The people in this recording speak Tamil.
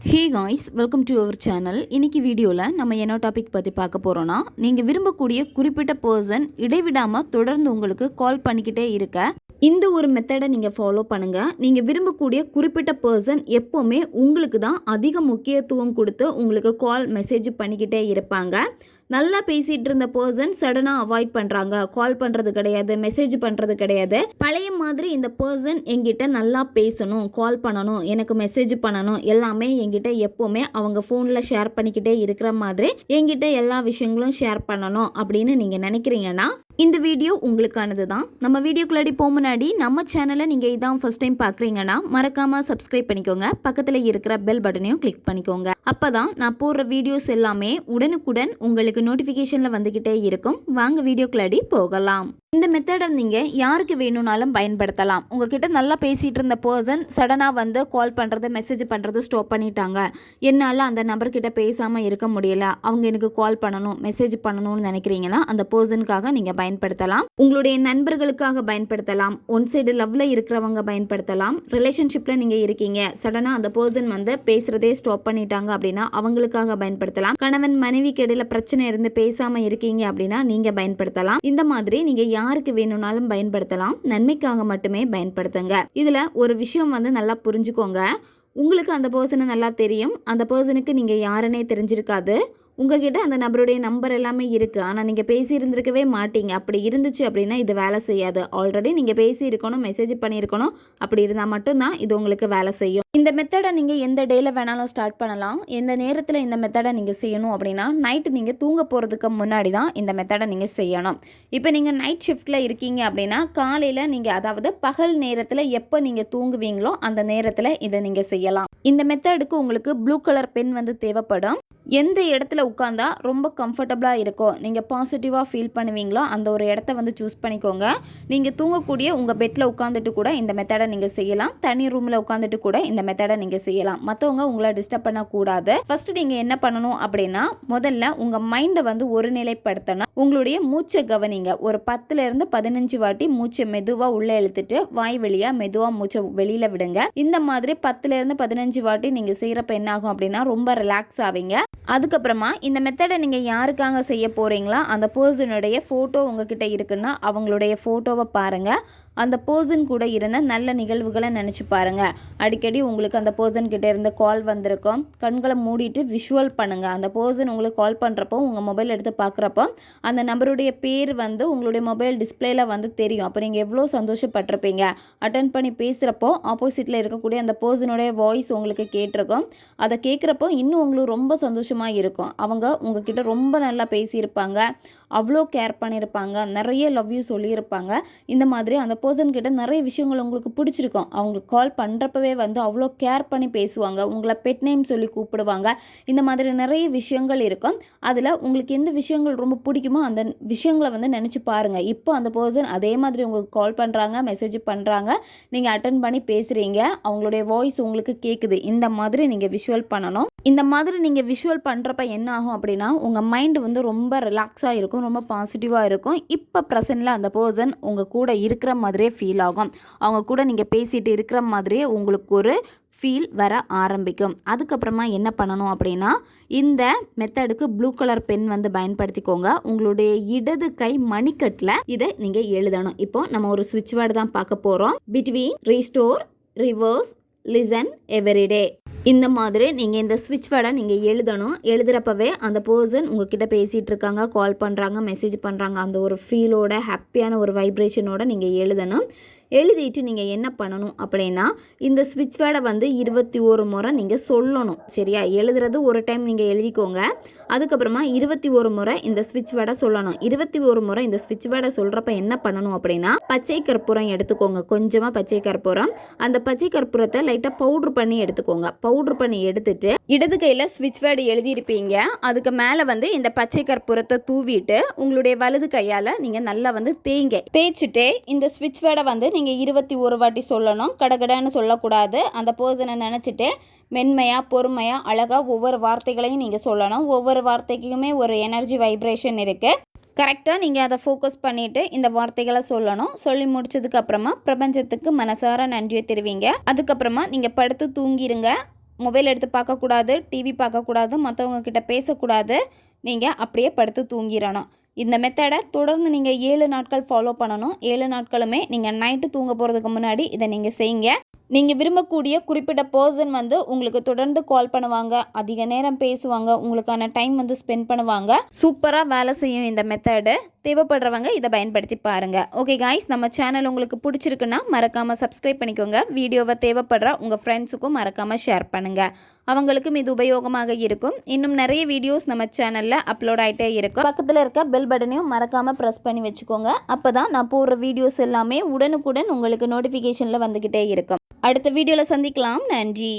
Hey guys, welcome to our channel. இன்னைக்கு வீடியோவில் நம்ம என்ன டாபிக் பற்றி பார்க்க போகிறோன்னா, நீங்கள் விரும்பக்கூடிய குறிப்பிட்ட பர்சன் இடைவிடாமல் தொடர்ந்து உங்களுக்கு கால் பண்ணிக்கிட்டே இருக்க இந்த ஒரு மெத்தடை நீங்கள் ஃபாலோ பண்ணுங்கள். நீங்கள் விரும்பக்கூடிய குறிப்பிட்ட பர்சன் எப்போவுமே உங்களுக்கு தான் அதிக முக்கியத்துவம் கொடுத்து உங்களுக்கு கால் மெசேஜ் பண்ணிக்கிட்டே இருப்பாங்க. நல்லா பேசிகிட்டு இருந்த பர்சன் சடனாக அவாய்ட் பண்ணுறாங்க, கால் பண்ணுறது கிடையாது, மெசேஜ் பண்ணுறது கிடையாது. பழைய மாதிரி இந்த பர்சன் என்கிட்ட நல்லா பேசணும், கால் பண்ணணும், எனக்கு மெசேஜ் பண்ணணும், எல்லாமே என்கிட்ட எப்போவுமே அவங்க ஃபோனில் ஷேர் பண்ணிக்கிட்டே இருக்கிற மாதிரி என்கிட்ட எல்லா விஷயங்களும் ஷேர் பண்ணணும் அப்படின்னு நீங்கள் நினைக்கிறீங்கன்னா இந்த வீடியோ உங்களுக்கானது தான். நம்ம வீடியோக்குள்ளாடி போக முன்னாடி நம்ம சேனலை நீங்கள் இதான் ஃபர்ஸ்ட் டைம் பார்க்குறீங்கன்னா மறக்காமல் சப்ஸ்கிரைப் பண்ணிக்கோங்க. பக்கத்தில் இருக்கிற பெல் பட்டனையும் கிளிக் பண்ணிக்கோங்க. அப்போ தான் நான் போடுற வீடியோஸ் எல்லாமே உடனுக்குடன் உங்களுக்கு நோட்டிஃபிகேஷனில் வந்துக்கிட்டே இருக்கும். வாங்க வீடியோக்குள்ளாடி போகலாம். இந்த மெத்தடை நீங்கள் யாருக்கு வேணும்னாலும் பயன்படுத்தலாம். உங்ககிட்ட நல்லா பேசிகிட்டு இருந்த பர்சன் சடனாக வந்து கால் பண்ணுறது, மெசேஜ் பண்ணுறது ஸ்டாப் பண்ணிட்டாங்க. என்னால் அந்த நபர்கிட்ட பேசாமல் இருக்க முடியல, அவங்க எனக்கு கால் பண்ணணும், மெசேஜ் பண்ணணும்னு நினைக்கிறீங்கன்னா அந்த பர்சனுக்காக நீங்கள் பயன்படுத்தலாம். உங்களுடைய நண்பர்களுக்காக பயன்படுத்தலாம். ஒன் சைடு லவ்வில் இருக்கிறவங்க பயன்படுத்தலாம். ரிலேஷன்ஷிப்பில் நீங்கள் இருக்கீங்க, சடனாக அந்த பர்சன் வந்து பேசுகிறதே ஸ்டாப் பண்ணிட்டாங்க அப்படின்னா அவங்களுக்காக பயன்படுத்தலாம். கணவன் மனைவிக்கு இடையில பிரச்சனை இருந்து பேசாமல் இருக்கீங்க அப்படின்னா நீங்கள் பயன்படுத்தலாம். இந்த மாதிரி நீங்கள் யாருக்கு வேணும்னாலும் பயன்படுத்தலாம். நன்மைக்காக மட்டுமே பயன்படுத்துங்க. இதில் ஒரு விஷயம் வந்து நல்லா புரிஞ்சுக்கோங்க. உங்களுக்கு அந்த பர்சனை நல்லா தெரியும், அந்த பர்சனுக்கு நீங்கள் யாருன்னே தெரிஞ்சிருக்காது. உங்ககிட்ட அந்த நபருடைய நம்பர் எல்லாமே இருக்குது, ஆனால் நீங்கள் பேசி இருந்திருக்கவே மாட்டீங்க. அப்படி இருந்துச்சு அப்படின்னா இது வேலை செய்யாது. ஆல்ரெடி நீங்கள் பேசி இருக்கணும், மெசேஜ் பண்ணியிருக்கணும். அப்படி இருந்தால் மட்டும்தான் இது உங்களுக்கு வேலை செய்யும். இந்த மெத்தடை நீங்கள் எந்த டேயில் வேணாலும் ஸ்டார்ட் பண்ணலாம். எந்த நேரத்தில் இந்த மெத்தடை நீங்கள் செய்யணும் அப்படின்னா நைட்டு நீங்கள் தூங்க போகிறதுக்கு முன்னாடி தான் இந்த மெத்தடை நீங்கள் செய்யணும். இப்போ நீங்கள் நைட் ஷிஃப்ட்டில் இருக்கீங்க அப்படின்னா காலையில் நீங்கள், அதாவது பகல் நேரத்தில் எப்போ நீங்கள் தூங்குவீங்களோ அந்த நேரத்தில் இதை நீங்கள் செய்யலாம். இந்த மெத்தடுக்கு உங்களுக்கு ப்ளூ கலர் பென் வந்து தேவைப்படும். எந்த இடத்துல உட்காந்தா ரொம்ப கம்ஃபர்டபுளாக இருக்கோ, நீங்கள் பாசிட்டிவாக ஃபீல் பண்ணுவீங்களோ அந்த ஒரு இடத்த வந்து சூஸ் பண்ணிக்கோங்க. நீங்கள் தூங்கக்கூடிய உங்கள் பெட்டில் உட்காந்துட்டு கூட இந்த மெத்தடை நீங்கள் செய்யலாம். தனி ரூமில் உட்காந்துட்டு கூட இந்த மெத்தடை நீங்கள் செய்யலாம். மற்றவங்க உங்களை டிஸ்டர்ப் பண்ணக்கூடாது. ஃபஸ்ட்டு நீங்கள் என்ன பண்ணணும் அப்படின்னா, முதல்ல உங்கள் மைண்டை வந்து ஒரு நிலைப்படுத்தணும். உங்களுடைய மூச்சை கவனிங்க. ஒரு 10லேருந்து 15 வாட்டி மூச்சை மெதுவாக உள்ளே இழுத்துட்டு வாய் வழியாக மெதுவாக மூச்சை வெளியில் விடுங்க. இந்த மாதிரி 10லேருந்து 15 வாட்டி நீங்கள் செய்கிறப்ப என்ன ஆகும் அப்படின்னா ரொம்ப ரிலாக்ஸ் ஆவீங்க. அதுக்கப்புறமா இந்த மெத்தடை நீங்கள் யாருக்காக செய்ய போகிறீங்களா அந்த பர்சனுடைய ஃபோட்டோ உங்ககிட்ட இருக்குன்னா அவங்களுடைய ஃபோட்டோவை பாருங்கள். அந்த பர்சன் கூட இருந்த நல்ல நிகழ்வுகளை நினச்சி பாருங்கள். அடிக்கடி உங்களுக்கு அந்த பர்சன் கிட்டே இருந்து கால் வந்திருக்கும். கண்களை மூடிட்டு விஷுவல் பண்ணுங்கள். அந்த பர்சன் உங்களுக்கு கால் பண்ணுறப்போ உங்கள் மொபைல் எடுத்து பார்க்குறப்போ அந்த நபருடைய பேர் வந்து உங்களுடைய மொபைல் டிஸ்பிளேயில் வந்து தெரியும். அப்போ நீங்கள் எவ்வளோ சந்தோஷப்பட்டிருப்பீங்க. அட்டன் பண்ணி பேசுகிறப்போ ஆப்போசிட்டில் இருக்கக்கூடிய அந்த பர்சனுடைய வாய்ஸ் உங்களுக்கு கேட்டிருக்கும். அதை கேட்குறப்போ இன்னும் உங்களுக்கு ரொம்ப சந்தோஷமாக இருக்கும். அவங்க உங்ககிட்ட ரொம்ப நல்லா பேசியிருப்பாங்க, அவ்வளோ கேர் பண்ணியிருப்பாங்க, நிறைய லவ் யூ சொல்லியிருப்பாங்க. இந்த மாதிரி அந்த பர்சன்கிட்ட நிறைய விஷயங்கள் உங்களுக்கு பிடிச்சிருக்கும். அவங்களுக்கு கால் பண்ணுறப்பவே வந்து அவ்வளோ கேர் பண்ணி பேசுவாங்க, உங்களை பெட் நேம் சொல்லி கூப்பிடுவாங்க. இந்த மாதிரி நிறைய விஷயங்கள் இருக்கும். அதில் உங்களுக்கு எந்த விஷயங்கள் ரொம்ப பிடிக்குமோ அந்த விஷயங்களை வந்து நினச்சி பாருங்கள். இப்போ அந்த பர்சன் அதே மாதிரி உங்களுக்கு கால் பண்ணுறாங்க, மெசேஜ் பண்ணுறாங்க, நீங்கள் அட்டன் பண்ணி பேசுகிறீங்க, அவங்களுடைய வாய்ஸ் உங்களுக்கு கேட்குது. இந்த மாதிரி நீங்கள் விஷுவல் பண்ணணும். இந்த மாதிரி நீங்கள் விஷுவல் பண்ணுறப்ப என்ன ஆகும் அப்படின்னா உங்கள் மைண்டு வந்து ரொம்ப ரிலாக்ஸாக இருக்கும், ரொம்ப பாசிட்டிவாக இருக்கும். இப்போ ப்ரெசென்ட்டில் அந்த பர்சன் உங்கள் கூட இருக்கிற மாதிரியே ஃபீல் ஆகும். அவங்க கூட நீங்கள் பேசிகிட்டு இருக்கிற மாதிரியே உங்களுக்கு ஒரு ஃபீல் வர ஆரம்பிக்கும். அதுக்கப்புறமா என்ன பண்ணணும் அப்படின்னா இந்த மெத்தடுக்கு ப்ளூ கலர் பென் வந்து பயன்படுத்திக்கோங்க. உங்களுடைய இடது கை மணிக்கட்டில் இதை நீங்கள் எழுதணும். இப்போ நம்ம ஒரு ஸ்விட்ச் வேர்டு தான் பார்க்க போகிறோம். Between, restore, reverse, listen, everyday. இந்த மாதிரி நீங்கள் இந்த ஸ்விட்ச் வேர்டை நீங்கள் எழுதணும். எழுதுகிறப்பவே அந்த பர்சன் உங்ககிட்ட பேசிகிட்டு இருக்காங்க, கால் பண்ணுறாங்க, மெசேஜ் பண்ணுறாங்க, அந்த ஒரு ஃபீலோட ஹாப்பியான ஒரு வைப்ரேஷனோட நீங்கள் எழுதணும். எழுதிட்டு நீங்கள் என்ன பண்ணணும் அப்படின்னா இந்த ஸ்விட்ச் வேர்டை வந்து 21 முறை நீங்கள் சொல்லணும். சரியா? எழுதுறது ஒரு டைம் நீங்கள் எழுதிக்கோங்க. அதுக்கப்புறமா 21 முறை இந்த ஸ்விட்ச் வேர்டை சொல்லணும். 21 முறை இந்த ஸ்விட்ச் வேர்டை சொல்கிறப்ப என்ன பண்ணணும் அப்படின்னா பச்சை கற்பூரம் எடுத்துக்கோங்க. கொஞ்சமாக பச்சை கற்பூரம். அந்த பச்சை கற்பூரத்தை லைட்டாக பவுட்ரு பண்ணி எடுத்துக்கோங்க. பவுட்ரு பண்ணி எடுத்துட்டு இடது கையில் ஸ்விட்ச் வேர்டு எழுதியிருப்பீங்க. அதுக்கு மேலே வந்து இந்த பச்சை கற்பூரத்தை தூவிட்டு உங்களுடைய வலது கையால் நீங்கள் நல்லா வந்து தேய்ச்சிட்டு இந்த ஸ்விட்ச் வேர்டை வந்து நீங்கள் 21 வாட்டி சொல்லணும். கடகடன்னு சொல்லக்கூடாது. அந்த பர்சனை நினச்சிட்டு மென்மையாக, பொறுமையாக, அழகாக ஒவ்வொரு வார்த்தைகளையும் நீங்கள் சொல்லணும். ஒவ்வொரு வார்த்தைக்குமே ஒரு எனர்ஜி வைப்ரேஷன் இருக்குது. கரெக்டாக நீங்கள் அதை ஃபோக்கஸ் பண்ணிவிட்டு இந்த வார்த்தைகளை சொல்லணும். சொல்லி முடிச்சதுக்கப்புறமா பிரபஞ்சத்துக்கு மனசார நன்றியை தெரிவிங்க. அதுக்கப்புறமா நீங்கள் படுத்து தூங்கிடுங்க. மொபைல் எடுத்து பார்க்கக்கூடாது, டிவி பார்க்கக்கூடாது, மற்றவங்க கிட்ட பேசக்கூடாது. நீங்கள் அப்படியே படுத்து தூங்கிடணும். இந்த மெத்தடை தொடர்ந்து நீங்கள் 7 நாட்கள் ஃபாலோ பண்ணணும். 7 நாட்களுமே நீங்கள் நைட்டு தூங்க போகிறதுக்கு முன்னாடி இதை நீங்கள் செய்யுங்க. நீங்கள் விரும்பக்கூடிய குறிப்பிட்ட பர்சன் வந்து உங்களுக்கு தொடர்ந்து கால் பண்ணுவாங்க, அதிக நேரம் பேசுவாங்க, உங்களுக்கான டைம் வந்து ஸ்பெண்ட் பண்ணுவாங்க. சூப்பராக வேலை செய்யும் இந்த மெத்தடு. தேவைப்படுறவங்க இதை பயன்படுத்தி பாருங்கள். ஓகே காய்ஸ், நம்ம சேனல் உங்களுக்கு பிடிச்சிருக்குன்னா மறக்காமல் சப்ஸ்கிரைப் பண்ணிக்கோங்க. வீடியோவை தேவைப்படுற உங்கள் ஃப்ரெண்ட்ஸுக்கும் மறக்காமல் ஷேர் பண்ணுங்கள். அவங்களுக்கும் இது உபயோகமாக இருக்கும். இன்னும் நிறைய வீடியோஸ் நம்ம சேனலில் அப்லோட் ஆகிட்டே இருக்கும். பக்கத்தில் இருக்க பெல் பட்டனையும் மறக்காமல் ப்ரெஸ் பண்ணி வச்சுக்கோங்க. அப்போ தான் நான் போடுற வீடியோஸ் எல்லாமே உடனுக்குடன் உங்களுக்கு நோட்டிஃபிகேஷனில் வந்துக்கிட்டே இருக்கும். அடுத்த வீடியோவில் சந்திக்கலாம். நன்றி.